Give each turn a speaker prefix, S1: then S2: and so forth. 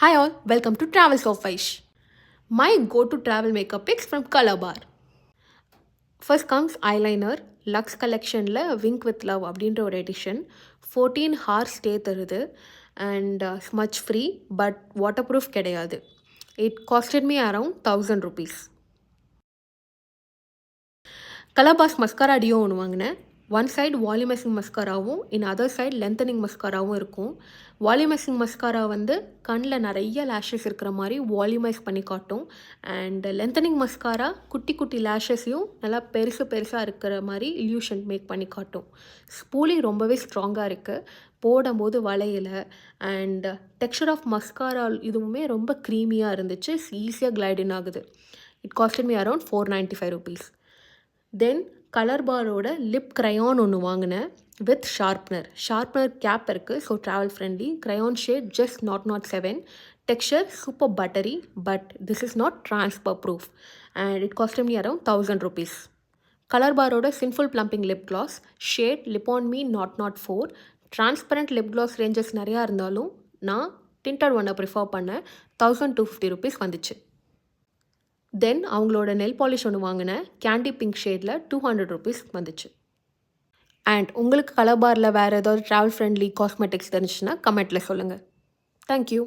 S1: Hi all, welcome to Travels of Vaish. My go-to travel makeup picks from Color Bar. First comes eyeliner, Lux collectionல Wink with Love அப்படின்ற ஒரு edition 14 hours stay தருது and smudge free but water proof கிடையாது. It costed me around 1000 rupees. Colorbar mascara duo ஒன்று வாங்கினேன். One side volumising மஸ்காராவும் other side lengthening மஸ்காராவும் இருக்கும். Volumising mascara வந்து கண்ணில் நிறைய லேஷஸ் இருக்கிற மாதிரி வால்யூமைஸ் பண்ணி காட்டும். அண்ட் லென்த்தனிங் மஸ்காரா குட்டி குட்டி லேஷஸையும் நல்லா பெருசாக இருக்கிற மாதிரி இல்யூஷன் மேக் பண்ணி காட்டும். ஸ்பூலி ரொம்பவே ஸ்ட்ராங்காக இருக்குது, போடும்போது வளையல. அண்ட் டெக்ஸ்சர் ஆஃப் மஸ்காரா இதுவுமே ரொம்ப க்ரீமியாக இருந்துச்சு, ஈஸியாக கிளைடின் ஆகுது. It costed me around 495 rupees. Then colour பாரோட லிப் க்ரையான் ஒன்று வாங்கினேன் வித் ஷார்ப்னர் கேப் இருக்குது, so travel friendly. Crayon shade just 007, texture super buttery, but this is not transfer proof and it costed me around 1000 rupees. Colour பாரோட sinful plumping lip gloss shade lip on me 004. Transparent lip gloss ranges நிறையா இருந்தாலும் நான் tinted ஒன்றை prefer பண்ணேன். 1250 rupees வந்துச்சு. தென் அவங்களோட நெல் polish ஒன்று வாங்கினேன், கேண்டி பிங்க் ஷேடில் 200 rupees வந்துச்சு. அண்ட் உங்களுக்கு கலர் பாரில் வேறு ஏதாவது ட்ராவல் ஃப்ரெண்ட்லி காஸ்மெட்டிக்ஸ் தெரிஞ்சுன்னா கமெண்ட்டில் சொல்லுங்கள். தேங்க்யூ.